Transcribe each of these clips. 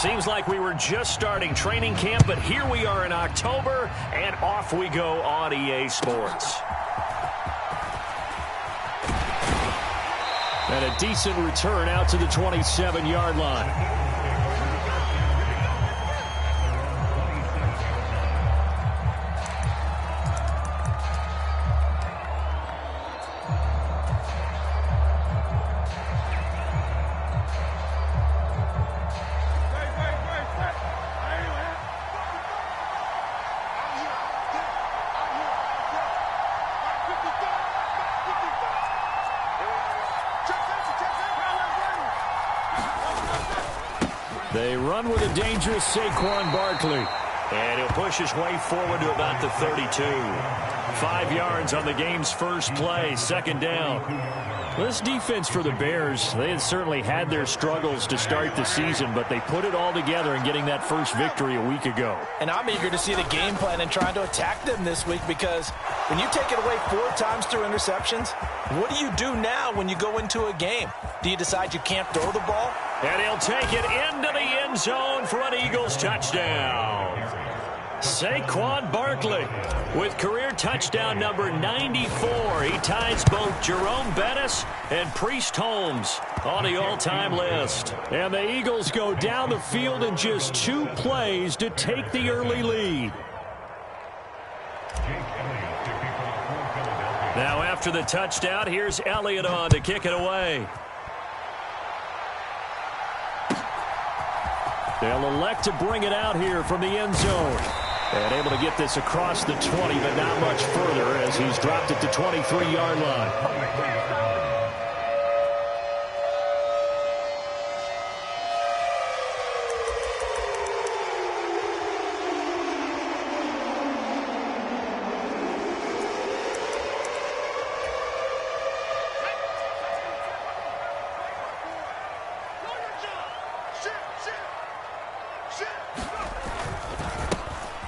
Seems like we were just starting training camp, but here we are in October, and off we go on EA Sports. And a decent return out to the 27-yard line. They run with a dangerous Saquon Barkley. And he'll push his way forward to about the 32. 5 yards on the game's first play, second down. This defense for the Bears, they had certainly had their struggles to start the season, but they put it all together in getting that first victory a week ago. And I'm eager to see the game plan and trying to attack them this week, because when you take it away 4 times through interceptions, what do you do now when you go into a game? Do you decide you can't throw the ball? And he'll take it into the end zone for an Eagles touchdown. Saquon Barkley with career touchdown number 94. He ties both Jerome Bettis and Priest Holmes on the all-time list. And the Eagles go down the field in just 2 plays to take the early lead. Now after the touchdown, here's Elliott on to kick it away. They'll elect to bring it out here from the end zone. And able to get this across the 20, but not much further as he's dropped it to 23-yard line.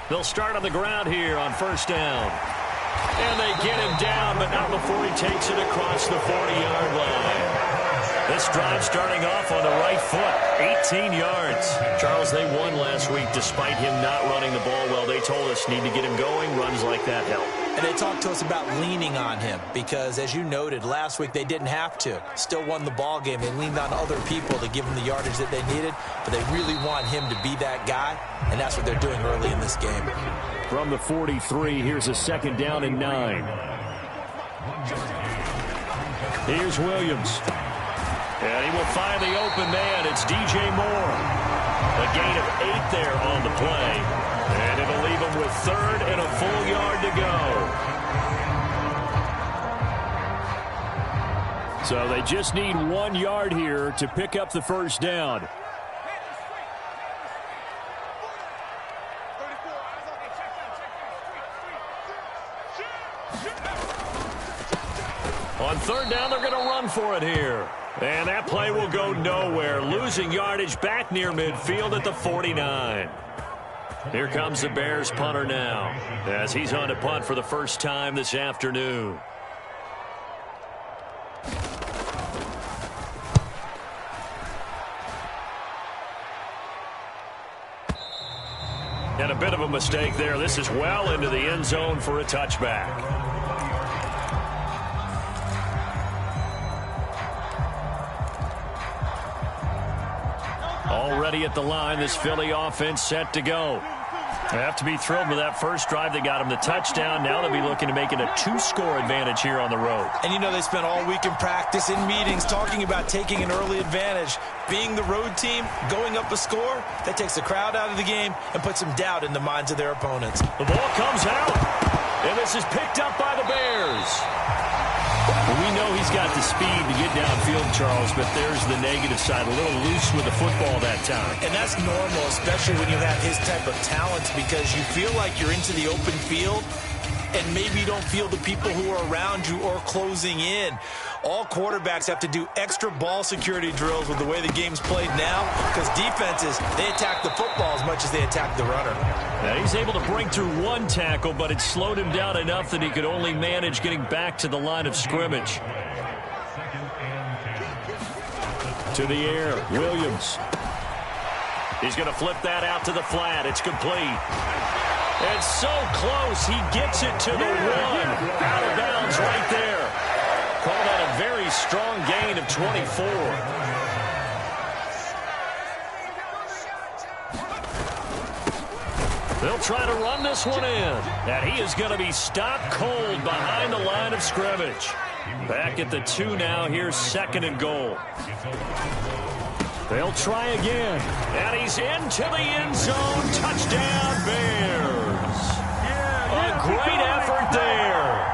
They'll start on the ground here on first down. And they get him down, but not before he takes it across the 40-yard line. This drive starting off on the right foot, 18 yards. Charles, they won last week despite him not running the ball well. They told us need to get him going. Runs like that help. And they talked to us about leaning on him because, as you noted, last week they didn't have to. Still won the ball game. They leaned on other people to give them the yardage that they needed, but they really want him to be that guy, and that's what they're doing early in this game. From the 43, here's a second down and 9. Here's Williams. And he will find the open man. It's DJ Moore. A gain of 8 there on the play. And it'll leave him with 3rd and a full yard to go. So they just need 1 yard here to pick up the first down. On 3rd down, they're going to run for it here. And that play will go nowhere. Losing yardage back near midfield at the 49. Here comes the Bears punter now as he's on to punt for the first time this afternoon. And a bit of a mistake there. This is well into the end zone for a touchback. Already at the line, this Philly offense set to go. They have to be thrilled with that first drive. They got him the touchdown. Now they'll be looking to make it a 2-score advantage here on the road. And you know, they spent all week in practice, in meetings, talking about taking an early advantage. Being the road team, going up a score, that takes the crowd out of the game and puts some doubt in the minds of their opponents. The ball comes out, and this is picked up by the Bears. Well, we know he's got the speed to get downfield, Charles, but there's the negative side. A little loose with the football that time. And that's normal, especially when you have his type of talent, because you feel like you're into the open field and maybe you don't feel the people who are around you or closing in. All quarterbacks have to do extra ball security drills with the way the game's played now, because defenses, they attack the football as much as they attack the runner. Now he's able to break through 1 tackle, but it slowed him down enough that he could only manage getting back to the line of scrimmage. To the air, Williams. He's going to flip that out to the flat. It's complete. And so close, he gets it to the one. Out of bounds right there. Call that a very strong gain of 24. They'll try to run this one in. And he is going to be stopped cold behind the line of scrimmage. Back at the 2 now. Here's 2nd and goal. They'll try again. And he's into the end zone. Touchdown, Bears. A great effort there.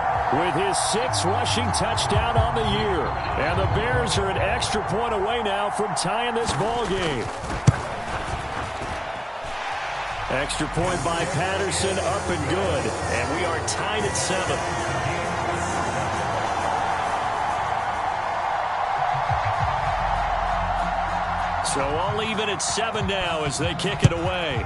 With his 6th rushing touchdown on the year. And the Bears are an extra point away now from tying this ball game. Extra point by Patterson, up and good. And we are tied at 7. So all even at 7 now as they kick it away.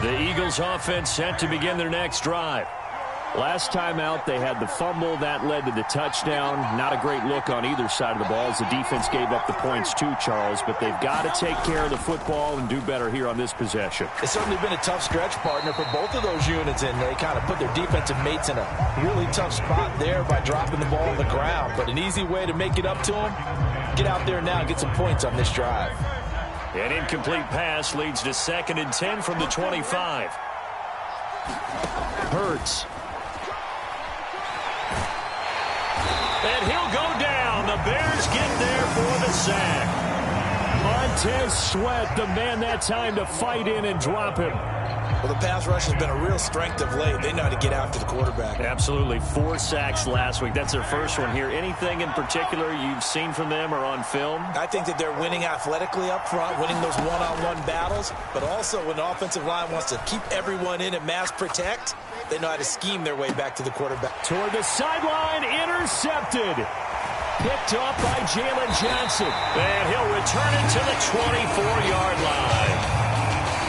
The Eagles offense set to begin their next drive. Last time out, they had the fumble. That led to the touchdown. Not a great look on either side of the ball as the defense gave up the points too, Charles. But they've got to take care of the football and do better here on this possession. It's certainly been a tough stretch, partner, for both of those units, and they kind of put their defensive mates in a really tough spot there by dropping the ball on the ground. But an easy way to make it up to them, get out there now and get some points on this drive. An incomplete pass leads to 2nd and 10 from the 25. Hurts. And he'll go down. The Bears get there for the sack. Montez Sweat, the man that time to fight in and drop him. Well, the pass rush has been a real strength of late. They know how to get after the quarterback. Absolutely. 4 sacks last week. That's their first one here. Anything in particular you've seen from them or on film? I think that they're winning athletically up front, winning those one-on-one battles, but also when the offensive line wants to keep everyone in and mass protect, they know how to scheme their way back to the quarterback. Toward the sideline, intercepted. Picked up by Jalen Johnson. And he'll return it to the 24-yard line.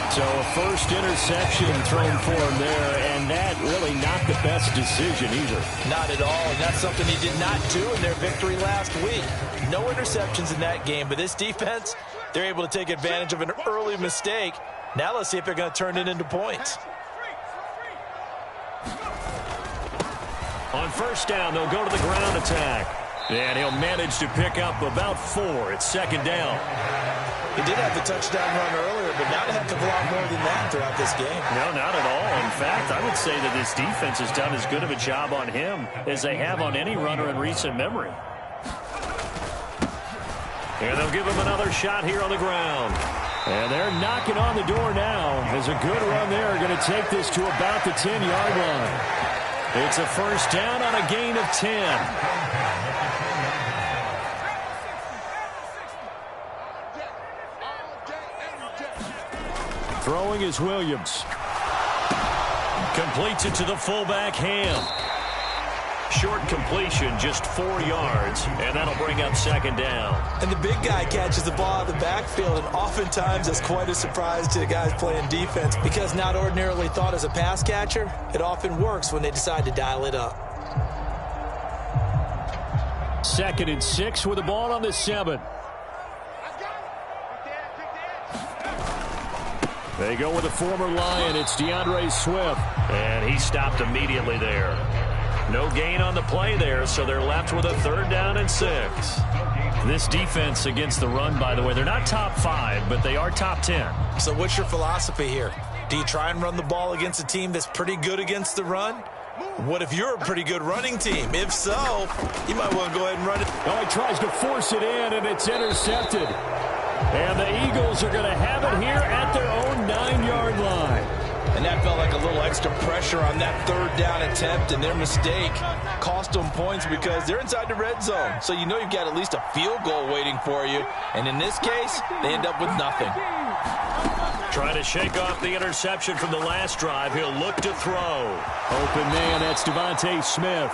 So a first interception thrown for him there, and that really not the best decision either. Not at all, and that's something he did not do in their victory last week. No interceptions in that game, but this defense, they're able to take advantage of an early mistake. Now let's see if they're going to turn it into points. On first down, they'll go to the ground attack. And he'll manage to pick up about 4. It's 2nd down. He did have the touchdown run earlier, but not a heck of a lot more than that throughout this game. No, not at all. In fact, I would say that this defense has done as good of a job on him as they have on any runner in recent memory. And they'll give him another shot here on the ground. And they're knocking on the door now. As a good run there, going to take this to about the 10-yard line. It's a first down on a gain of 10. Throwing is Williams. Completes it to the fullback, Ham. Short completion, just 4 yards, and that'll bring up 2nd down. And the big guy catches the ball out of the backfield, and oftentimes that's quite a surprise to the guys playing defense because not ordinarily thought as a pass catcher, it often works when they decide to dial it up. 2nd and 6 with the ball on the 7. They go with a former Lion. It's DeAndre Swift. And he stopped immediately there. No gain on the play there, so they're left with a 3rd down and 6. This defense against the run, by the way, they're not top 5, but they are top 10. So what's your philosophy here? Do you try and run the ball against a team that's pretty good against the run? What if you're a pretty good running team? If so, you might want to go ahead and run it. Oh, he tries to force it in, and it's intercepted. And the Eagles are going to have it here at their own 9-yard line. And that felt like a little extra pressure on that 3rd down attempt, and their mistake cost them points because they're inside the red zone. So you know you've got at least a field goal waiting for you. And in this case, they end up with nothing. Trying to shake off the interception from the last drive. He'll look to throw. Open man, that's Devontae Smith.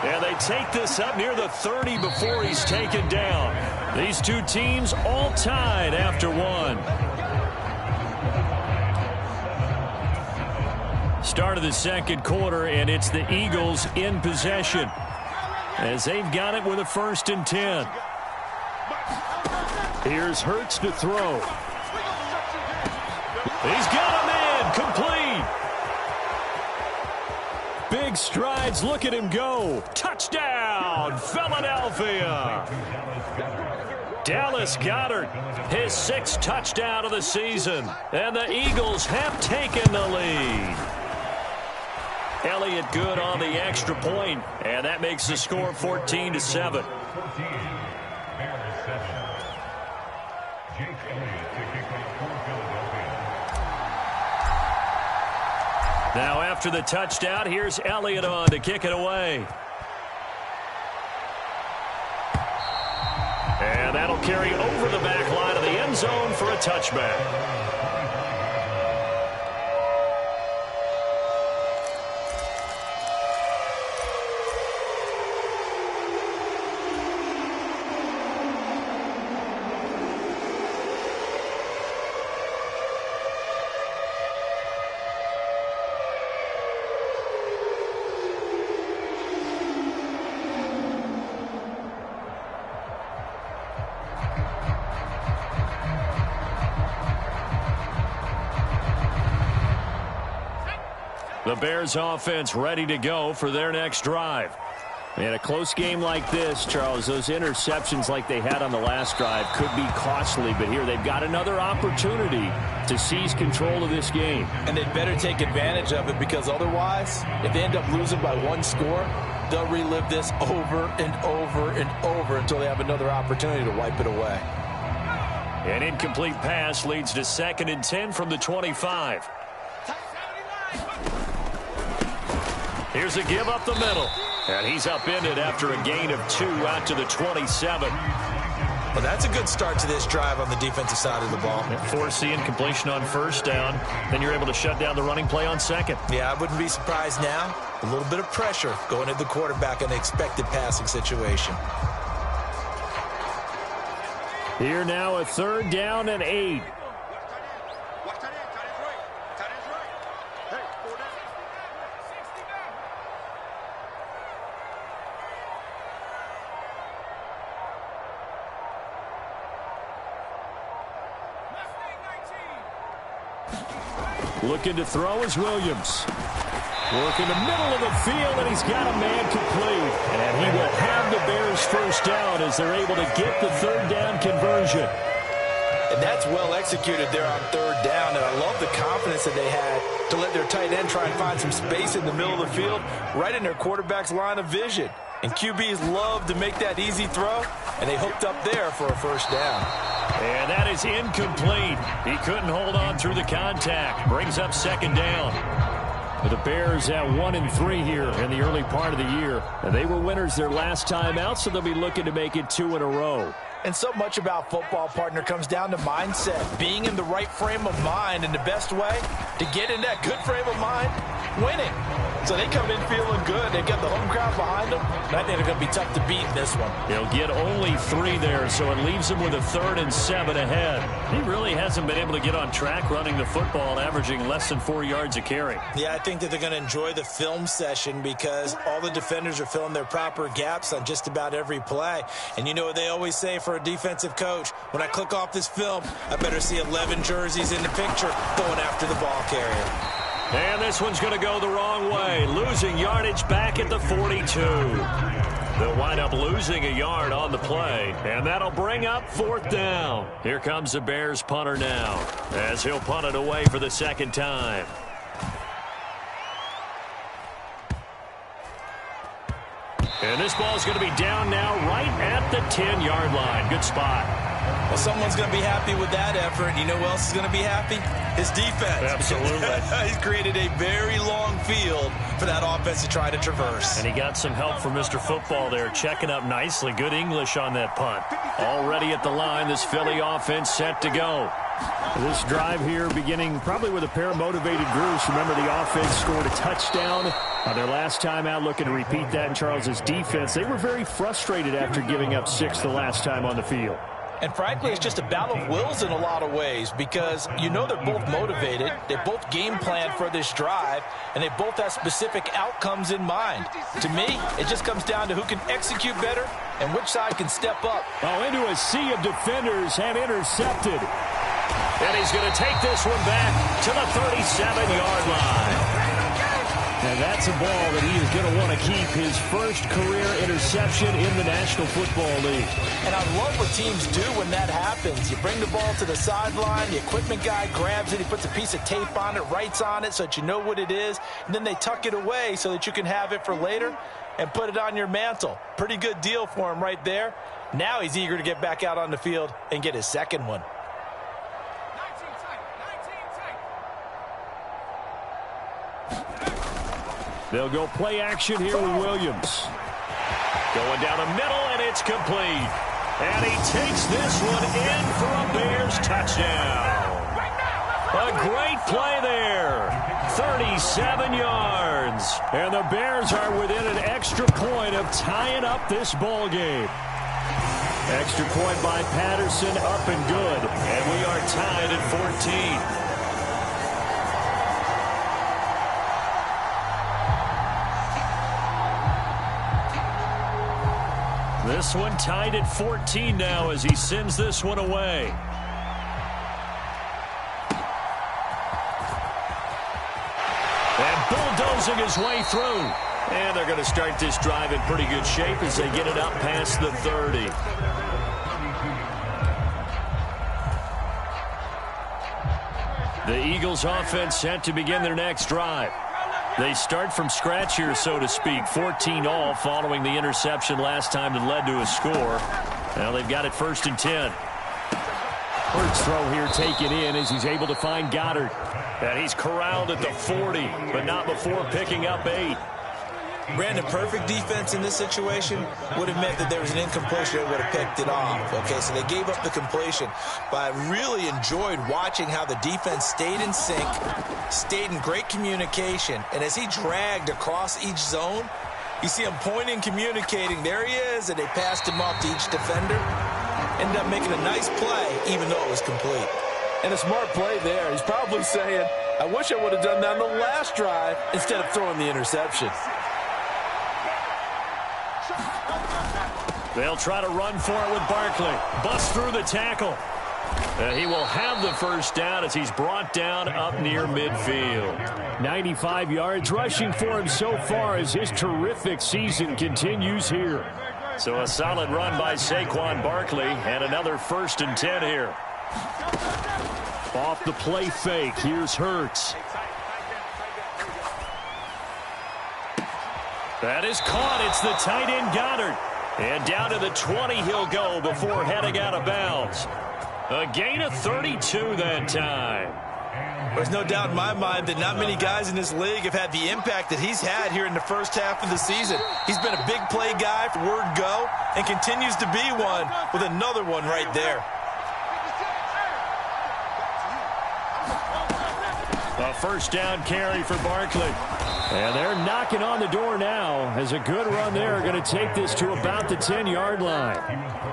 And they take this up near the 30 before he's taken down. These two teams all tied after one. Start of the second quarter, and it's the Eagles in possession as they've got it with a 1st and 10. Here's Hurts to throw. He's got a man complete. Big strides. Look at him go. Touchdown, Philadelphia. Dallas Goedert, his 6th touchdown of the season. And the Eagles have taken the lead. Elliott good on the extra point, and that makes the score 14-7. Now after the touchdown, here's Elliott on to kick it away. And that'll carry over the back line of the end zone for a touchback. The Bears offense ready to go for their next drive. In a close game like this, Charles, those interceptions like they had on the last drive could be costly, but here they've got another opportunity to seize control of this game. And they'd better take advantage of it, because otherwise, if they end up losing by 1 score, they'll relive this over and over and over until they have another opportunity to wipe it away. An incomplete pass leads to 2nd and 10 from the 25. Here's a give up the middle. And he's upended after a gain of 2 out to the 27. Well, that's a good start to this drive on the defensive side of the ball. Forcing completion on 1st down. Then you're able to shut down the running play on 2nd. Yeah, I wouldn't be surprised now. A little bit of pressure going at the quarterback in an expected passing situation. Here now a 3rd down and 8. Looking to throw is Williams. Working the middle of the field, and he's got a man complete. And he will have the Bears 1st down as they're able to get the 3rd down conversion. And that's well executed there on 3rd down. And I love the confidence that they had to let their tight end try and find some space in the middle of the field, right in their quarterback's line of vision. And QBs love to make that easy throw, and they hooked up there for a 1st down. And that is incomplete. He couldn't hold on through the contact. Brings up 2nd down. But the Bears at 1-3 here in the early part of the year. And they were winners their last time out, so they'll be looking to make it 2 in a row. And so much about football, partner, comes down to mindset. Being in the right frame of mind, and the best way to get in that good frame of mind, winning. So they come in feeling good. They've got the home crowd behind them. And I think they're going to be tough to beat in this one. They'll get only 3 there, so it leaves them with a 3rd and 7 ahead. He really hasn't been able to get on track running the football, averaging less than 4 yards a carry. Yeah, I think that they're going to enjoy the film session because all the defenders are filling their proper gaps on just about every play. And you know what they always say for a defensive coach? When I click off this film, I better see 11 jerseys in the picture going after the ball carrier. And this one's going to go the wrong way. Losing yardage back at the 42. They'll wind up losing a yard on the play. And that'll bring up 4th down. Here comes the Bears punter now, as he'll punt it away for the 2nd time. And this ball's going to be down now right at the 10-yard line. Good spot. Well, someone's going to be happy with that effort. You know who else is going to be happy? His defense. Absolutely. He's created a very long field for that offense to try to traverse. And he got some help from Mr. Football there, checking up nicely. Good English on that punt. Already at the line, this Philly offense set to go. This drive here beginning probably with a pair of motivated groups. Remember, the offense scored a touchdown their last time out, looking to repeat that in Charles's defense. They were very frustrated after giving up 6 the last time on the field. And frankly, it's just a battle of wills in a lot of ways because you know they're both motivated. They both game plan for this drive, and they both have specific outcomes in mind. To me, it just comes down to who can execute better and which side can step up. Oh, into a sea of defenders and intercepted. And he's going to take this one back to the 37-yard line. And that's a ball that he is going to want to keep, his first career interception in the National Football League. And I love what teams do when that happens. You bring the ball to the sideline, the equipment guy grabs it, he puts a piece of tape on it, writes on it so that you know what it is, and then they tuck it away so that you can have it for later and put it on your mantle. Pretty good deal for him right there. Now he's eager to get back out on the field and get his second one. They'll go play action here with Williams. Going down the middle, and it's complete. And he takes this one in for a Bears touchdown. A great play there. 37 yards. And the Bears are within an extra point of tying up this ball game. Extra point by Patterson, up and good. And we are tied at 14. This one tied at 14 now as he sends this one away. And bulldozing his way through. And they're going to start this drive in pretty good shape as they get it up past the 30. The Eagles offense set to begin their next drive. They start from scratch here, so to speak. 14 all following the interception last time that led to a score. Now they've got it 1st and 10. First throw here taken in as he's able to find Goddard. And he's corralled at the 40, but not before picking up 8. Brandon, perfect defense in this situation would have meant that there was an incompletion that would have picked it off. Okay, so they gave up the completion. But I really enjoyed watching how the defense stayed in sync, stayed in great communication, and as he dragged across each zone, you see him pointing, communicating. There he is, and they passed him off to each defender. Ended up making a nice play, even though it was complete. And a smart play there. He's probably saying, I wish I would have done that on the last drive instead of throwing the interception. They'll try to run for it with Barkley. Busts through the tackle. He will have the first down as he's brought down up near midfield. 95 yards rushing for him so far as his terrific season continues here. So a solid run by Saquon Barkley and another 1st and 10 here. Off the play fake, here's Hurts. That is caught. It's the tight end Goddard. And down to the 20 he'll go before heading out of bounds. A gain of 32 that time. There's no doubt in my mind that not many guys in this league have had the impact that he's had here in the first half of the season. He's been a big play guy for word go and continues to be one with another one right there. A first down carry for Barkley. And they're knocking on the door now as a good run there. Going to take this to about the 10-yard line.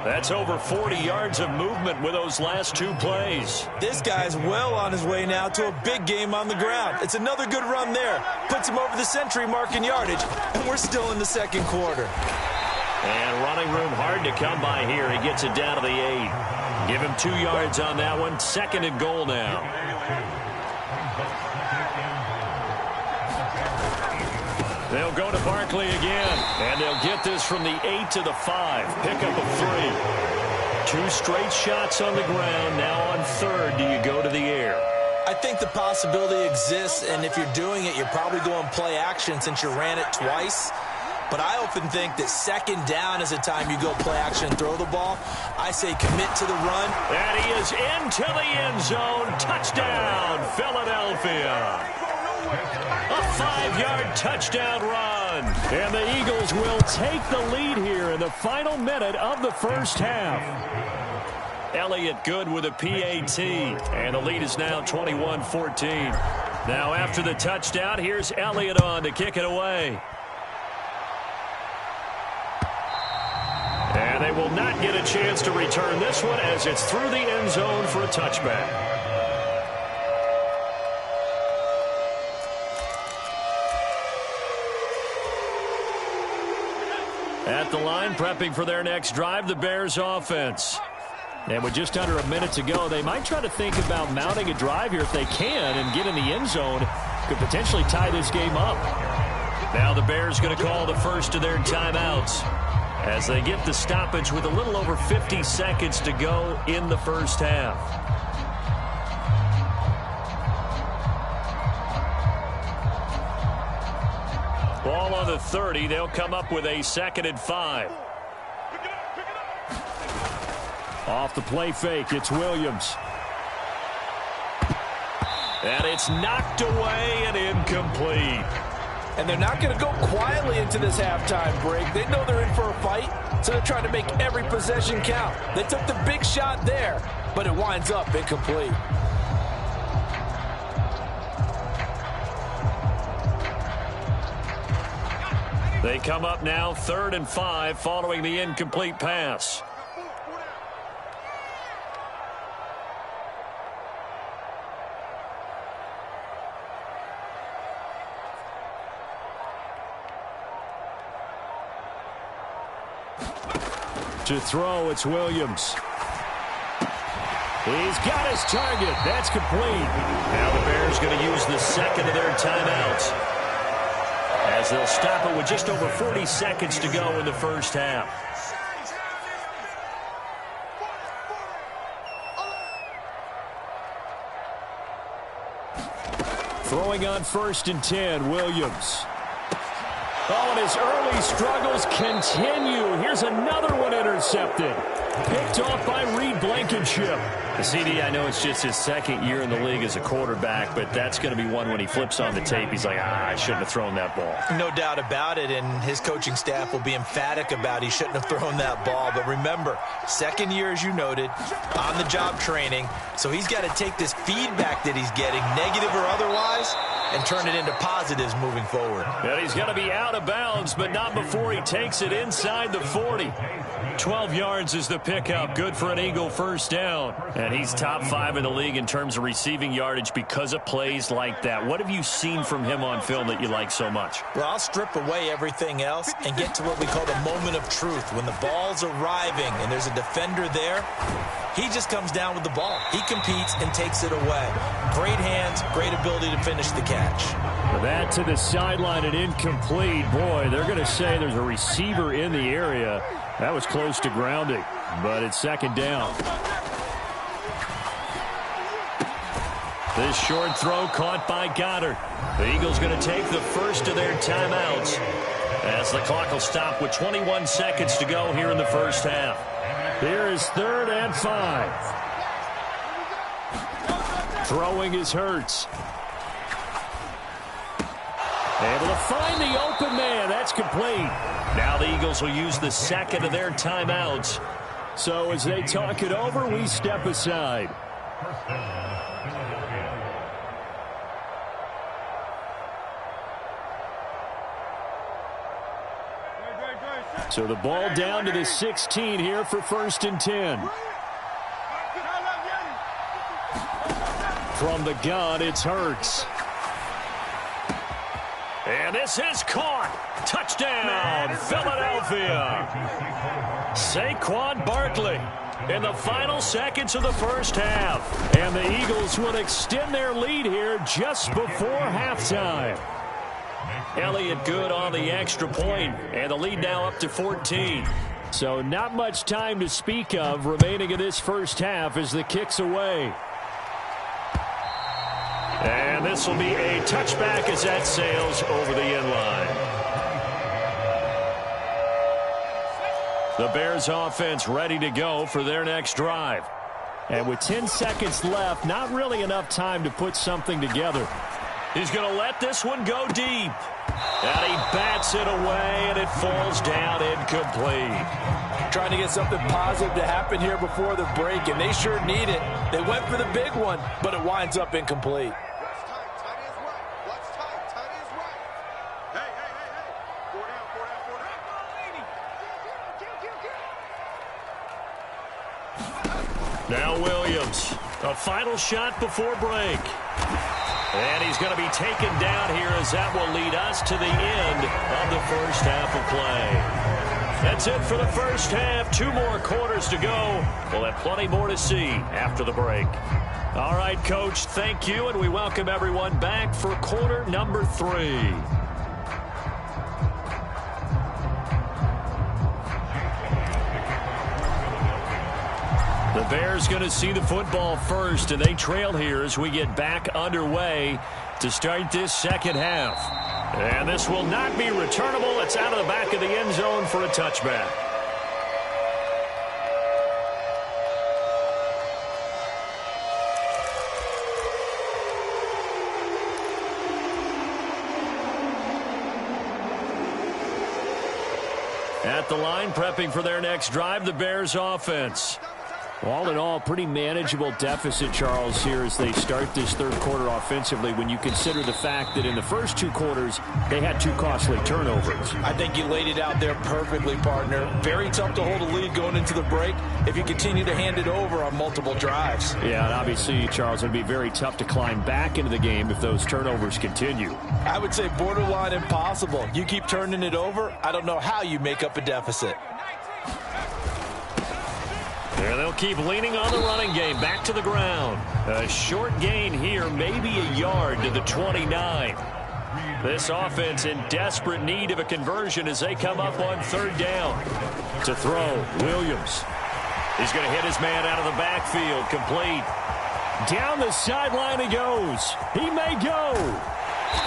That's over 40 yards of movement with those last 2 plays. This guy's well on his way now to a big game on the ground. It's another good run there. Puts him over the century mark in yardage, and we're still in the second quarter. And running room hard to come by here. He gets it down to the 8. Give him 2 yards on that one. 2nd and goal now. They'll go to Barkley again, and they'll get this from the 8 to the 5. Pickup of 3. 2 straight shots on the ground. Now on 3rd, do you go to the air? I think the possibility exists, and if you're doing it, you're probably going play action since you ran it twice. But I often think that 2nd down is a time you go play action and throw the ball. I say commit to the run. And he is into the end zone. Touchdown, Philadelphia. A 5-yard touchdown run. And the Eagles will take the lead here in the final minute of the first half. Elliott good with a PAT, and the lead is now 21-14. Now after the touchdown, here's Elliott on to kick it away. And they will not get a chance to return this one as it's through the end zone for a touchback. At the line, prepping for their next drive, the Bears offense. And with just under a minute to go, they might try to think about mounting a drive here if they can and get in the end zone. Could potentially tie this game up. Now the Bears going to call the first of their timeouts as they get the stoppage with a little over 50 seconds to go in the first half. Ball on the 30. They'll come up with a 2nd and 5. Off the play fake, it's Williams. And it's knocked away and incomplete. And they're not going to go quietly into this halftime break. They know they're in for a fight, so they're trying to make every possession count. They took the big shot there, but it winds up incomplete. They come up now 3rd and 5 following the incomplete pass. To throw, it's Williams. He's got his target. That's complete. Now the Bears going to use the 2nd of their timeouts as they'll stop it with just over 40 seconds to go in the first half. Throwing on 1st and 10, Williams. Oh, and his early struggles continue. Here's another one intercepted. Picked off by Reed Blankenship. The CD, I know it's just his 2nd year in the league as a quarterback, but that's going to be one when he flips on the tape. He's like, I shouldn't have thrown that ball. No doubt about it, and his coaching staff will be emphatic about he shouldn't have thrown that ball. But remember, 2nd year, as you noted, on-the-job training, so he's got to take this feedback that he's getting, negative or otherwise, and turn it into positives moving forward. And he's going to be out of bounds, but not before he takes it inside the 40. 12 yards is the pickup. Good for an Eagle first down. And he's top 5 in the league in terms of receiving yardage because of plays like that. What have you seen from him on film that you like so much? Well, I'll strip away everything else and get to what we call the moment of truth. When the ball's arriving and there's a defender there, he just comes down with the ball. He competes and takes it away. Great hands, great ability to finish the catch. That to the sideline and incomplete. Boy, they're going to say there's a receiver in the area. That was close to grounding, but it's 2nd down. This short throw caught by Goddard. The Eagles going to take the first of their timeouts as the clock will stop with 21 seconds to go here in the first half. Here is 3rd and 5. Throwing is Hurts. Able to find the open man. That's complete. Now the Eagles will use the 2nd of their timeouts. So as they talk it over, we step aside. So the ball down to the 16 here for 1st and 10. From the gun, it's Hurts. And this is caught. Touchdown, Philadelphia. Saquon Barkley in the final seconds of the first half. And the Eagles will extend their lead here just before halftime. Elliott good on the extra point, and the lead now up to 14. So not much time to speak of remaining in this first half as the kick's away. And this will be a touchback as that sails over the end line. The Bears offense ready to go for their next drive. And with 10 seconds left, not really enough time to put something together. He's going to let this one go deep. And he bats it away, and it falls down incomplete. trying to get something positive to happen here before the break, and they sure need it. They went for the big one, but it winds up incomplete. Now Williams, a final shot before break. And he's going to be taken down here as that will lead us to the end of the first half of play. That's it for the first half. 2 more quarters to go. We'll have plenty more to see after the break. All right, Coach, thank you, and we welcome everyone back for quarter number 3. The Bears going to see the football first, and they trail here as we get back underway to start this second half. And this will not be returnable. It's out of the back of the end zone for a touchback. At the line, prepping for their next drive, the Bears offense. All in all, pretty manageable deficit, Charles, here as they start this third quarter offensively when you consider the fact that in the first 2 quarters, they had 2 costly turnovers. I think you laid it out there perfectly, partner. Very tough to hold a lead going into the break if you continue to hand it over on multiple drives. Yeah, and obviously, Charles, it would be very tough to climb back into the game if those turnovers continue. I would say borderline impossible. You keep turning it over, I don't know how you make up a deficit. There they'll keep leaning on the running game. Back to the ground. A short gain here, maybe a yard to the 29. This offense in desperate need of a conversion as they come up on 3rd down. To throw, Williams. He's going to hit his man out of the backfield. Complete. Down the sideline he goes. He may go.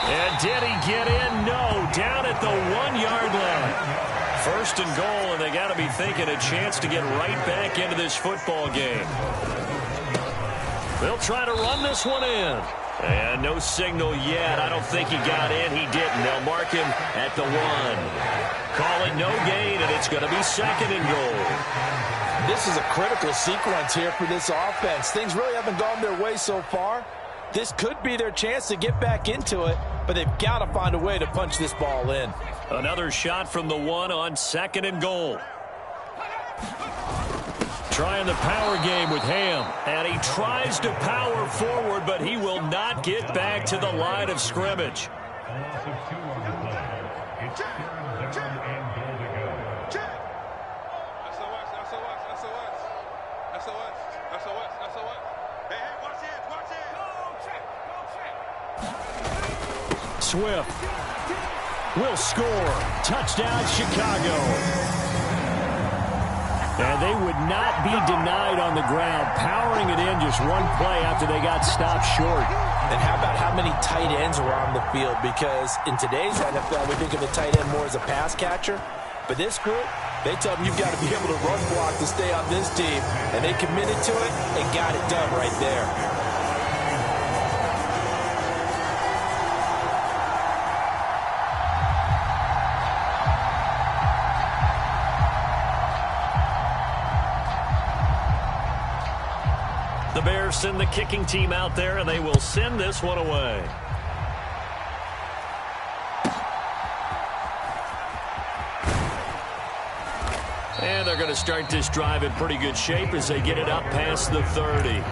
And did he get in? No. Down at the 1-yard line. 1st and goal, and they got to be thinking a chance to get right back into this football game. They'll try to run this one in. And no signal yet. I don't think he got in. He didn't. They'll mark him at the 1. Call it no gain, and it's going to be 2nd and goal. This is a critical sequence here for this offense. Things really haven't gone their way so far. This could be their chance to get back into it, but they've got to find a way to punch this ball in. Another shot from the 1 on 2nd and goal. Trying the power game with Ham. And he tries to power forward, but he will not get back to the line of scrimmage. Swift will score. Touchdown, Chicago. And they would not be denied on the ground, powering it in just one play after they got stopped short. And how about how many tight ends were on the field? Because in today's NFL, we think of the tight end more as a pass catcher. But this group, they tell them you've got to be able to run block to stay on this team. And they committed to it and got it done right there. The Bears send the kicking team out there, and they will send this one away. And they're going to start this drive in pretty good shape as they get it up past the 30.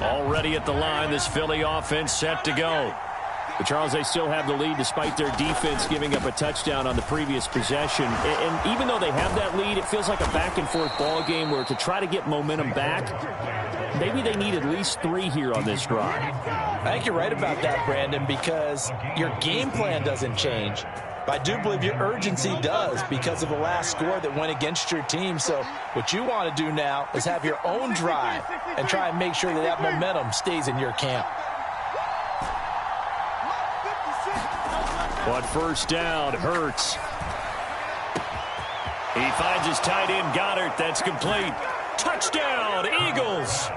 Already at the line, this Philly offense set to go. But Charles, they still have the lead despite their defense giving up a touchdown on the previous possession. And even though they have that lead, it feels like a back-and-forth ball game where to try to get momentum back, maybe they need at least 3 here on this drive. I think you're right about that, Brandon, because your game plan doesn't change. But I do believe your urgency does because of the last score that went against your team. So what you want to do now is have your own drive and try and make sure that that momentum stays in your camp. On 1st down, Hurts He finds his tight end, Goddard. That's complete. Touchdown, Eagles.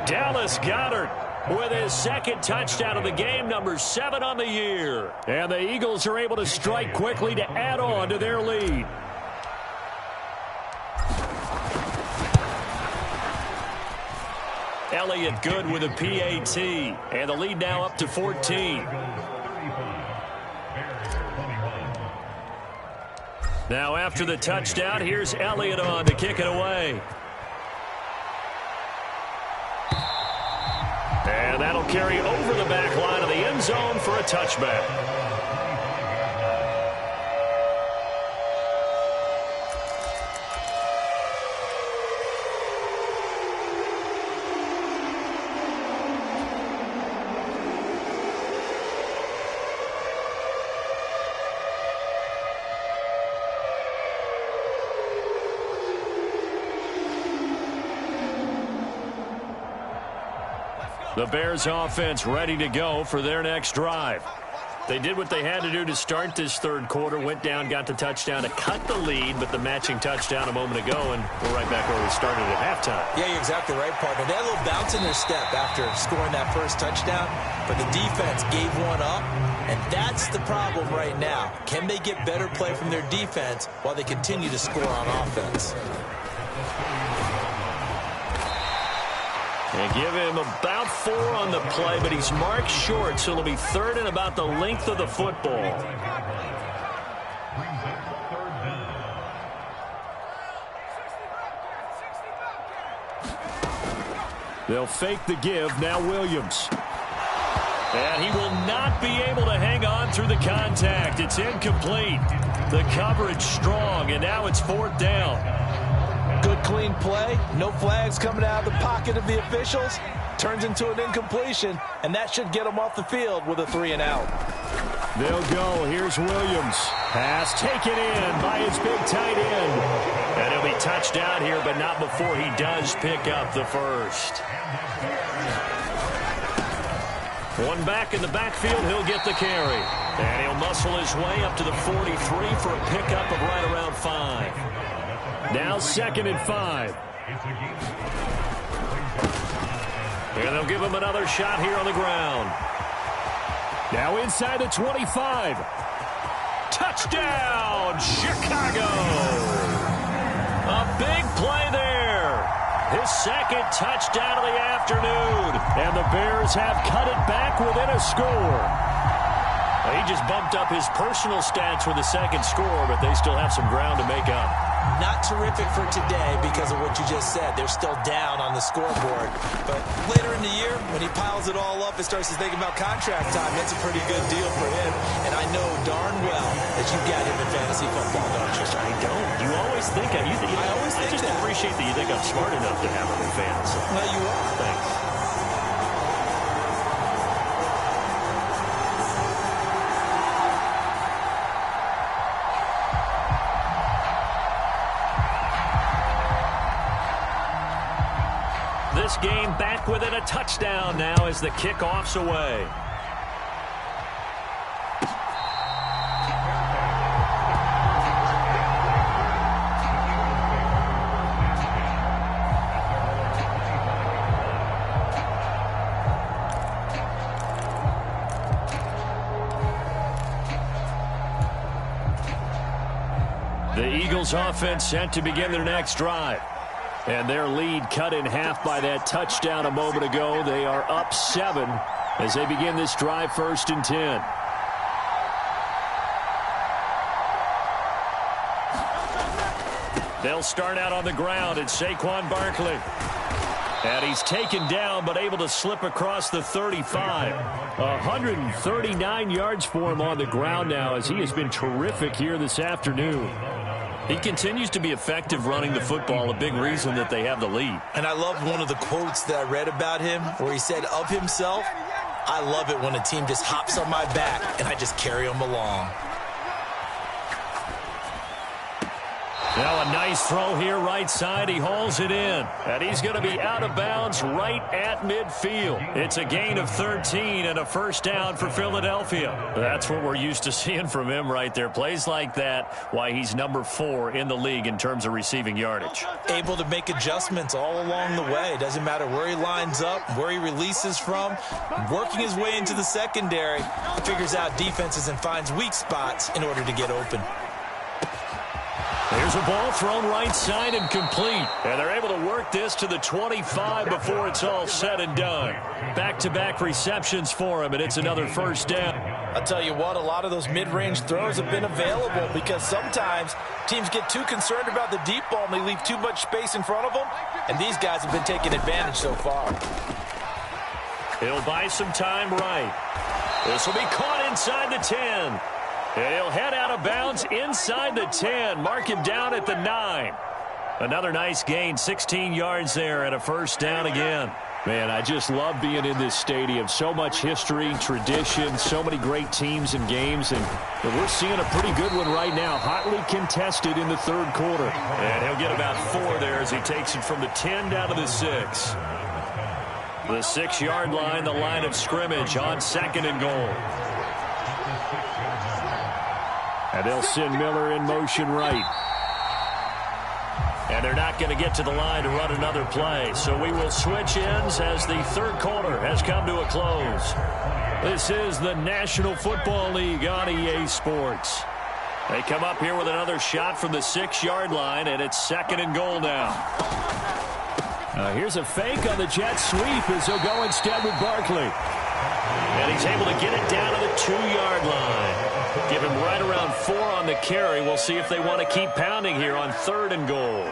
Dallas Goedert with his second touchdown of the game, number 7 on the year. And the Eagles are able to strike quickly to add on to their lead. Elliott good with a PAT. And the lead now up to 14. Now after the touchdown, here's Elliott on to kick it away. And that'll carry over the back line of the end zone for a touchback. The Bears offense ready to go for their next drive. They did what they had to do to start this third quarter, went down, got the touchdown to cut the lead, but the matching touchdown a moment ago, and we're right back where we started at halftime. Yeah, you're exactly right, partner. They had a little bounce in their step after scoring that first touchdown, but the defense gave one up, and that's the problem right now. Can they get better play from their defense while they continue to score on offense? And give him about 4 on the play, but he's marked short, so it'll be third and about the length of the football. They'll fake the give. Now Williams. And he will not be able to hang on through the contact. It's incomplete. The coverage strong, and now it's 4th down. Good, clean play. No flags coming out of the pocket of the officials. Turns into an incompletion, and that should get them off the field with a 3-and-out. They'll go. Here's Williams. Pass taken in by his big tight end. And he'll be touchdown here, but not before he does pick up the first. One back in the backfield. He'll get the carry. And he'll muscle his way up to the 43 for a pickup of right around 5. Now 2nd and 5. And they'll give him another shot here on the ground. Now inside the 25. Touchdown, Chicago. A big play there. His second touchdown of the afternoon. And the Bears have cut it back within a score. He just bumped up his personal stats with the second score, but they still have some ground to make up. Not terrific for today because of what you just said. They're still down on the scoreboard. But later in the year, when he piles it all up and starts to think about contract time, that's a pretty good deal for him. And I know darn well that you've got him in fantasy football, don't you? I don't. You always think I just appreciate that you think I'm smart enough to have him in fantasy. Well, you are. Thanks. This game back within a touchdown now as the kickoff's away. The Eagles offense set to begin their next drive. And their lead cut in half by that touchdown a moment ago. They are up 7 as they begin this drive, 1st and 10. They'll start out on the ground. It's Saquon Barkley. And he's taken down but able to slip across the 35. 139 yards for him on the ground now as he has been terrific here this afternoon. He continues to be effective running the football, a big reason that they have the lead. And I love one of the quotes that I read about him where he said of himself, I love it when a team just hops on my back and I just carry them along. Now a nice throw here right side. He hauls it in. And he's going to be out of bounds right at midfield. It's a gain of 13 and a first down for Philadelphia. That's what we're used to seeing from him right there. Plays like that, why he's number 4 in the league in terms of receiving yardage. Able to make adjustments all along the way. Doesn't matter where he lines up, where he releases from. Working his way into the secondary, figures out defenses and finds weak spots in order to get open. There's a ball thrown right side and complete. And they're able to work this to the 25 before it's all said and done. Back-to-back receptions for him, and it's another first down. I'll tell you what, a lot of those mid-range throws have been available because sometimes teams get too concerned about the deep ball and they leave too much space in front of them. And these guys have been taking advantage so far. He'll buy some time right. This will be caught inside the 10. And he'll head out of bounds inside the 10. Mark him down at the 9. Another nice gain, 16 yards there and a first down again. Man, I just love being in this stadium. So much history, tradition, so many great teams and games. And we're seeing a pretty good one right now. Hotly contested in the third quarter. And he'll get about 4 there as he takes it from the 10 down to the 6. The 6-yard line, the line of scrimmage on 2nd and goal. And they'll send Miller in motion right. And they're not going to get to the line to run another play. So we will switch ends as the third quarter has come to a close. This is the National Football League on EA Sports. They come up here with another shot from the 6-yard line, and it's 2nd and goal now. Here's a fake on the jet sweep as he'll go instead with Barkley. And he's able to get it down to the 2-yard line. Give him right around 4 on the carry. We'll see if they want to keep pounding here on 3rd and goal.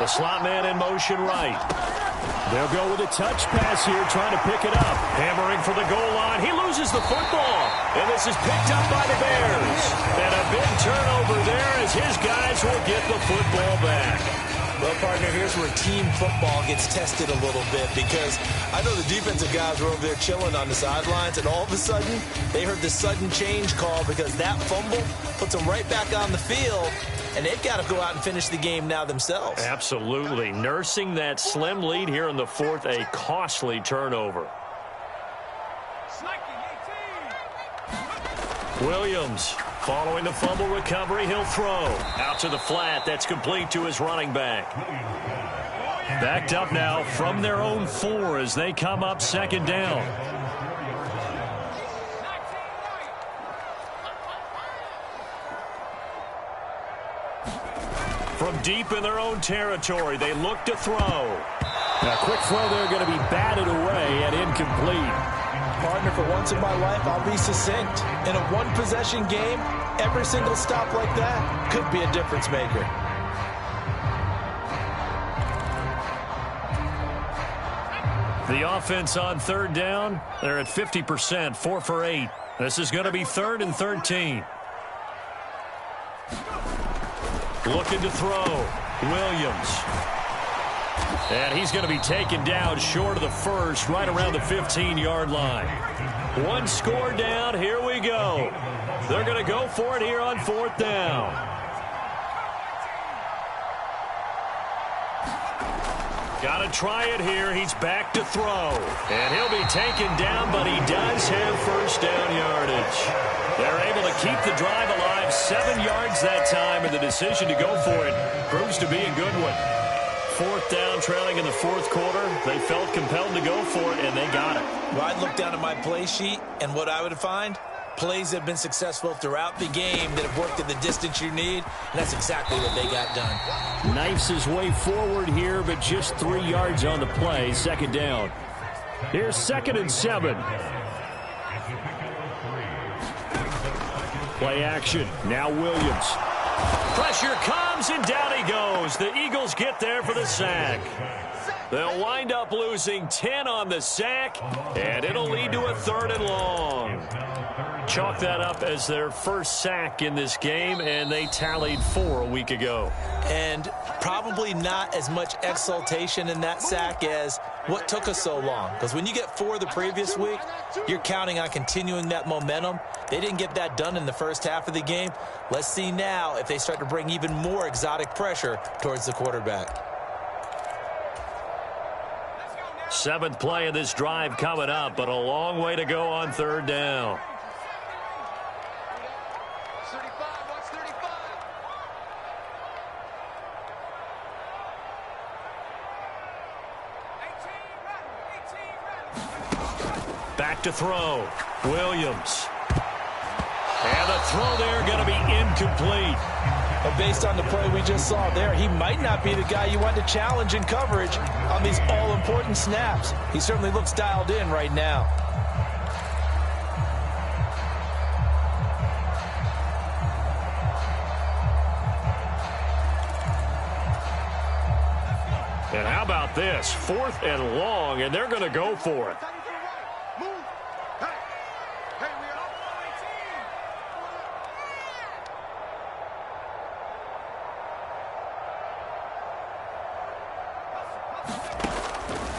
The slot man in motion right. They'll go with a touch pass here, trying to pick it up. Hammering for the goal line. He loses the football. And this is picked up by the Bears. And a big turnover there as his guys will get the football back. Well, partner, here's where team football gets tested a little bit because I know the defensive guys were over there chilling on the sidelines, and all of a sudden, they heard the sudden change call because that fumble puts them right back on the field, and they've got to go out and finish the game now themselves. Absolutely. Nursing that slim lead here in the 4th, a costly turnover. Williams, following the fumble recovery, he'll throw. Out to the flat, that's complete to his running back. Backed up now from their own 4 as they come up 2nd down. From deep in their own territory, they look to throw. A quick throw there going to be batted away and incomplete. Partner, for once in my life, I'll be succinct. In a one-possession game, every single stop like that could be a difference maker. The offense on 3rd down, they're at 50%, 4 for 8. This is going to be 3rd and 13. Looking to throw. Williams. And he's going to be taken down short of the 1st, right around the 15-yard line. 1 score down. Here we go. They're going to go for it here on 4th down. Got to try it here. He's back to throw. And he'll be taken down, but he does have first down yardage. They're able to keep the drive alive, 7 yards that time, and the decision to go for it proves to be a good one. 4th down, trailing in the 4th quarter. They felt compelled to go for it, and they got it. Well, I'd look down at my play sheet, and what I would find, plays that have been successful throughout the game that have worked at the distance you need, and that's exactly what they got done. Knifes his way forward here, but just 3 yards on the play. 2nd down. Here's 2nd and 7. Play action. Now Williams. Pressure comes, and down he goes. The Eagles get there for the sack. They'll wind up losing 10 on the sack, and it'll lead to a 3rd and long. Chalk that up as their first sack in this game, and they tallied 4 a week ago. And probably not as much exultation in that sack as what took us so long. Because when you get 4 the previous week, you're counting on continuing that momentum. They didn't get that done in the first half of the game. Let's see now if they start to bring even more exotic pressure towards the quarterback. 7th play of this drive coming up, but a long way to go on 3rd down. Back to throw. Williams. And the throw there going to be incomplete. But based on the play we just saw there, he might not be the guy you want to challenge in coverage on these all-important snaps. He certainly looks dialed in right now. And how about this? 4th and long, and they're going to go for it.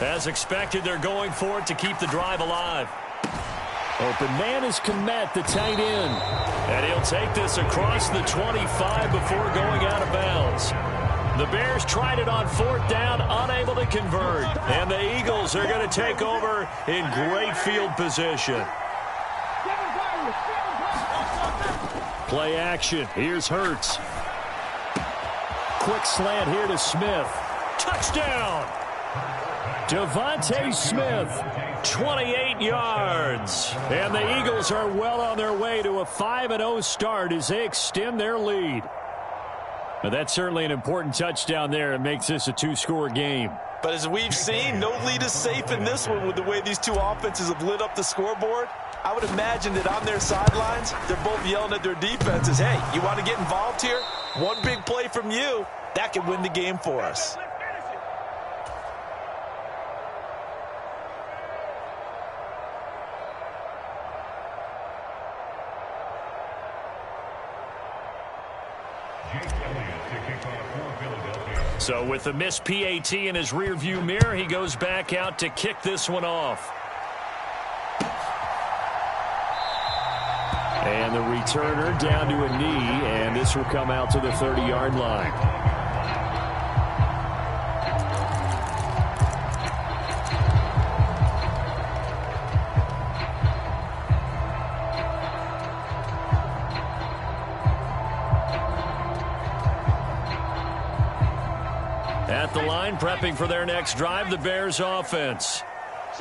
As expected, they're going for it to keep the drive alive. Open man is Kmet, the tight end. And he'll take this across the 25 before going out of bounds. The Bears tried it on 4th down, unable to convert. And the Eagles are going to take over in great field position. Play action. Here's Hurts. Quick slant here to Smith. Touchdown! Devontae Smith, 28 yards. And the Eagles are well on their way to a 5-0 start as they extend their lead. Now, that's certainly an important touchdown there. It makes this a 2-score game. But as we've seen, no lead is safe in this one with the way these two offenses have lit up the scoreboard. I would imagine that on their sidelines, they're both yelling at their defenses, hey, you want to get involved here? One big play from you, that could win the game for us. So with the missed PAT in his rearview mirror, he goes back out to kick this one off. And the returner down to a knee, and this will come out to the 30-yard line. At the line, prepping for their next drive, the Bears offense.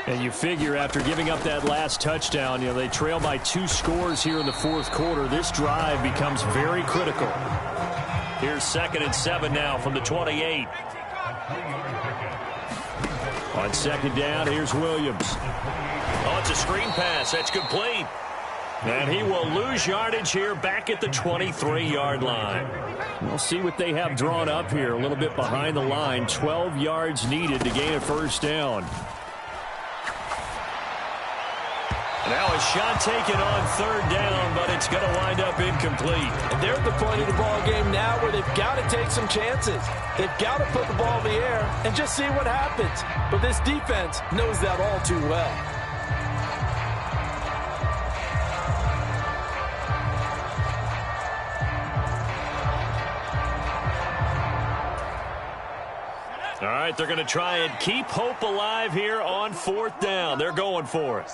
And you figure after giving up that last touchdown, they trail by 2 scores here in the 4th quarter. This drive becomes very critical. Here's 2nd and 7 now from the 28. On 2nd down, here's Williams. Oh, it's a screen pass. That's complete. And he will lose yardage here back at the 23-yard line. We'll see what they have drawn up here. A little bit behind the line. 12 yards needed to gain a 1st down. Now a shot taken on 3rd down, but it's going to wind up incomplete. And they're at the point of the ball game now where they've got to take some chances. They've got to put the ball in the air and just see what happens. But this defense knows that all too well. All right, they're going to try and keep hope alive here on 4th down. They're going for it.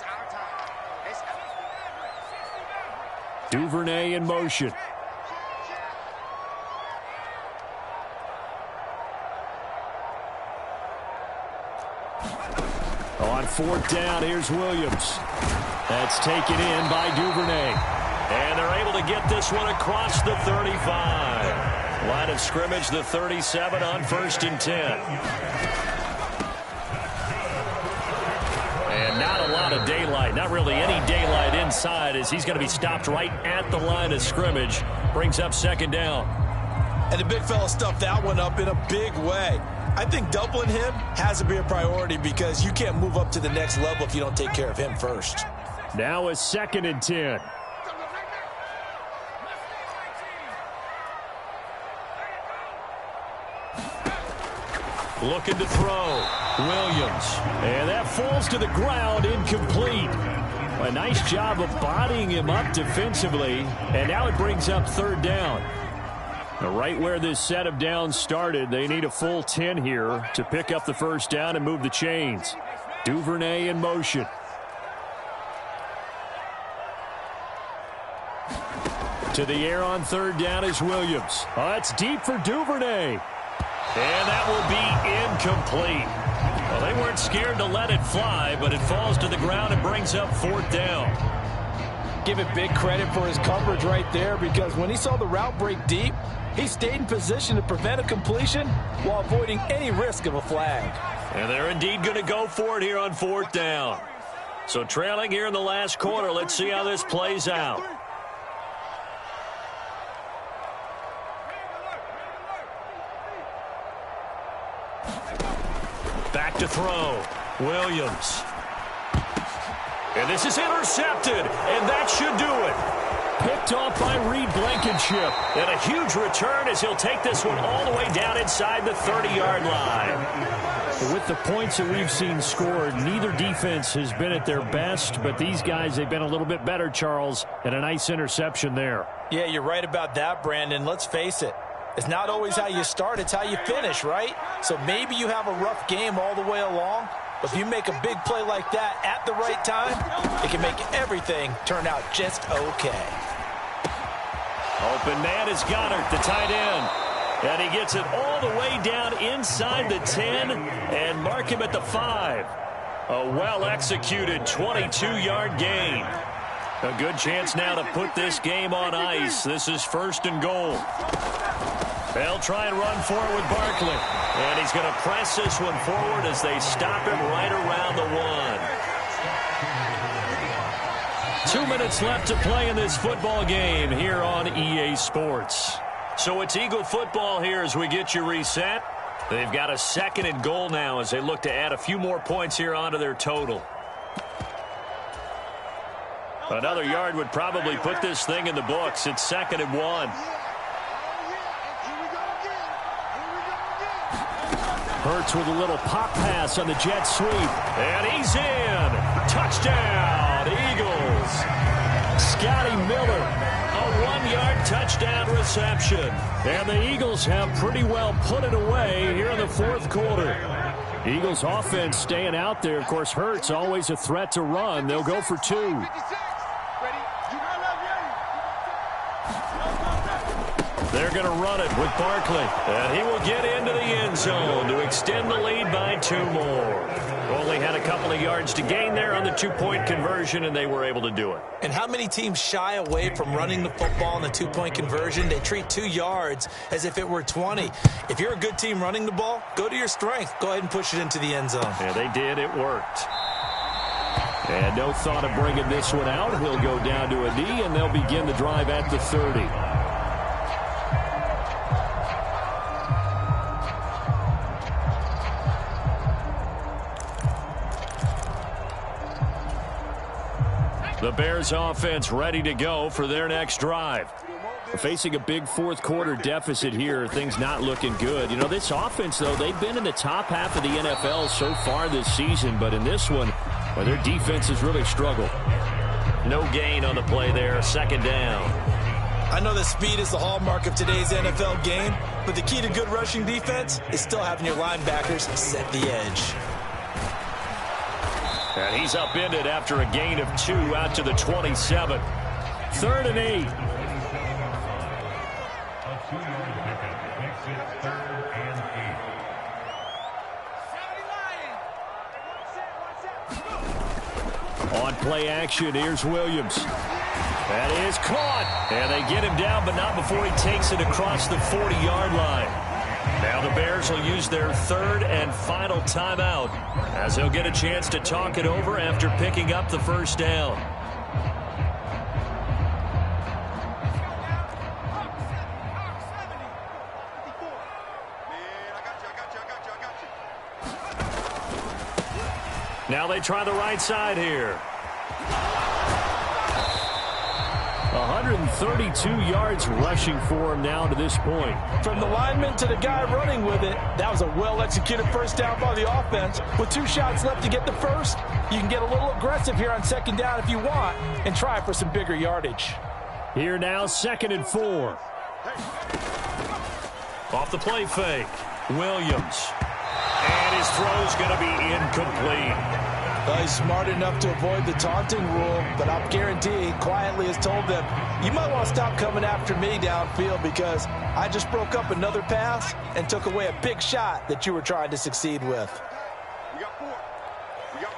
Duvernay in motion. On 4th down, here's Williams. That's taken in by Duvernay. And they're able to get this one across the 35. Line of scrimmage, the 37 on 1st and 10. And not a lot of daylight, not really any daylight inside as he's going to be stopped right at the line of scrimmage. Brings up 2nd down. And the big fella stuffed that one up in a big way. I think doubling him has to be a priority because you can't move up to the next level if you don't take care of him first. Now a 2nd and 10. Looking to throw. Williams. And that falls to the ground, incomplete. A nice job of bodying him up defensively. And now it brings up third down. Right where this set of downs started, they need a full 10 here to pick up the first down and move the chains. Duvernay in motion. To the air on third down is Williams. Oh, it's deep for Duvernay. And that will be incomplete. Well, they weren't scared to let it fly, but it falls to the ground and brings up fourth down. Give it big credit for his coverage right there, because when he saw the route break deep, he stayed in position to prevent a completion while avoiding any risk of a flag. And they're indeed going to go for it here on fourth down. So trailing here in the last quarter, let's see how this plays out. Back to throw. Williams. And this is intercepted, and that should do it. Picked off by Reed Blankenship. And a huge return as he'll take this one all the way down inside the 30-yard line. With the points that we've seen scored, neither defense has been at their best, but these guys, they've been a little bit better, Charles, and a nice interception there. Yeah, you're right about that, Brandon. Let's face it. It's not always how you start, it's how you finish, right? So maybe you have a rough game all the way along, but if you make a big play like that at the right time, it can make everything turn out just okay. Open man is Goddard, the tight end. And he gets it all the way down inside the 10 and mark him at the 5. A well-executed 22-yard gain. A good chance now to put this game on ice. This is first and goal. They'll try and run forward with Barkley. And he's going to press this one forward as they stop him right around the 1. 2 minutes left to play in this football game here on EA Sports. So it's Eagle football here as we get you reset. They've got a second and goal now as they look to add a few more points here onto their total. Another yard would probably put this thing in the books. It's second and 1. Hurts with a little pop pass on the jet sweep. And he's in. Touchdown, Eagles. Scotty Miller, a 1-yard touchdown reception. And the Eagles have pretty well put it away here in the fourth quarter. Eagles offense staying out there. Of course, Hurts always a threat to run. They'll go for 2. They're going to run it with Barkley. And he will get into the end zone to extend the lead by 2 more. Only had a couple of yards to gain there on the 2-point conversion, and they were able to do it. And how many teams shy away from running the football in the 2-point conversion? They treat 2 yards as if it were 20. If you're a good team running the ball, go to your strength. Go ahead and push it into the end zone. Yeah, they did. It worked. And no thought of bringing this one out. He'll go down to a knee, and they'll begin the drive at the 30. The Bears offense ready to go for their next drive. Facing a big fourth quarter deficit here, things not looking good. You know, this offense, though, they've been in the top half of the NFL so far this season, but in this one, well, their defense has really struggled. No gain on the play there, second down. I know that speed is the hallmark of today's NFL game, but the key to good rushing defense is still having your linebackers set the edge. And he's upended after a gain of 2 out to the 27. 3rd and 8. On play action, here's Williams. That is caught. And they get him down, but not before he takes it across the 40-yard line. Now the Bears will use their 3rd and final timeout as they'll get a chance to talk it over after picking up the first down. Now they try the right side here. 32 yards rushing for him now to this point. From the lineman to the guy running with it, that was a well-executed first down by the offense. With 2 shots left to get the first, you can get a little aggressive here on second down if you want and try for some bigger yardage. Here now, 2nd and 4. Off the play fake, Williams. And his throw's going to be incomplete. He's smart enough to avoid the taunting rule, but I'll guarantee he quietly has told them, you might want to stop coming after me downfield because I just broke up another pass and took away a big shot that you were trying to succeed with. We got 4. We got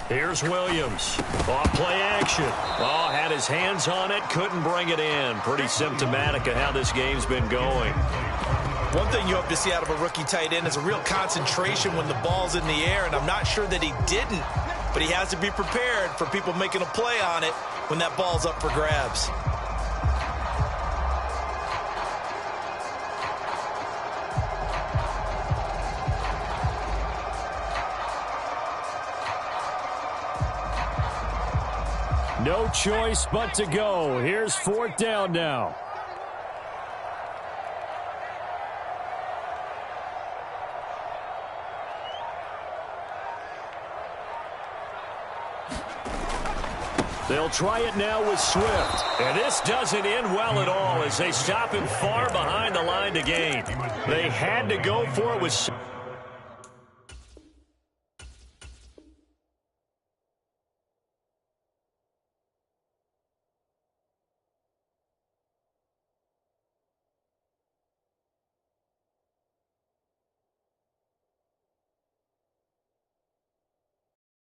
4. Here's Williams. Off play action. Oh, had his hands on it, couldn't bring it in. Pretty symptomatic of how this game's been going. One thing you hope to see out of a rookie tight end is a real concentration when the ball's in the air, and I'm not sure that he didn't, but he has to be prepared for people making a play on it when that ball's up for grabs. No choice but to go. Here's 4th down now. They'll try it now with Swift. And this doesn't end well at all as they stop him far behind the line to gain. They had to go for it with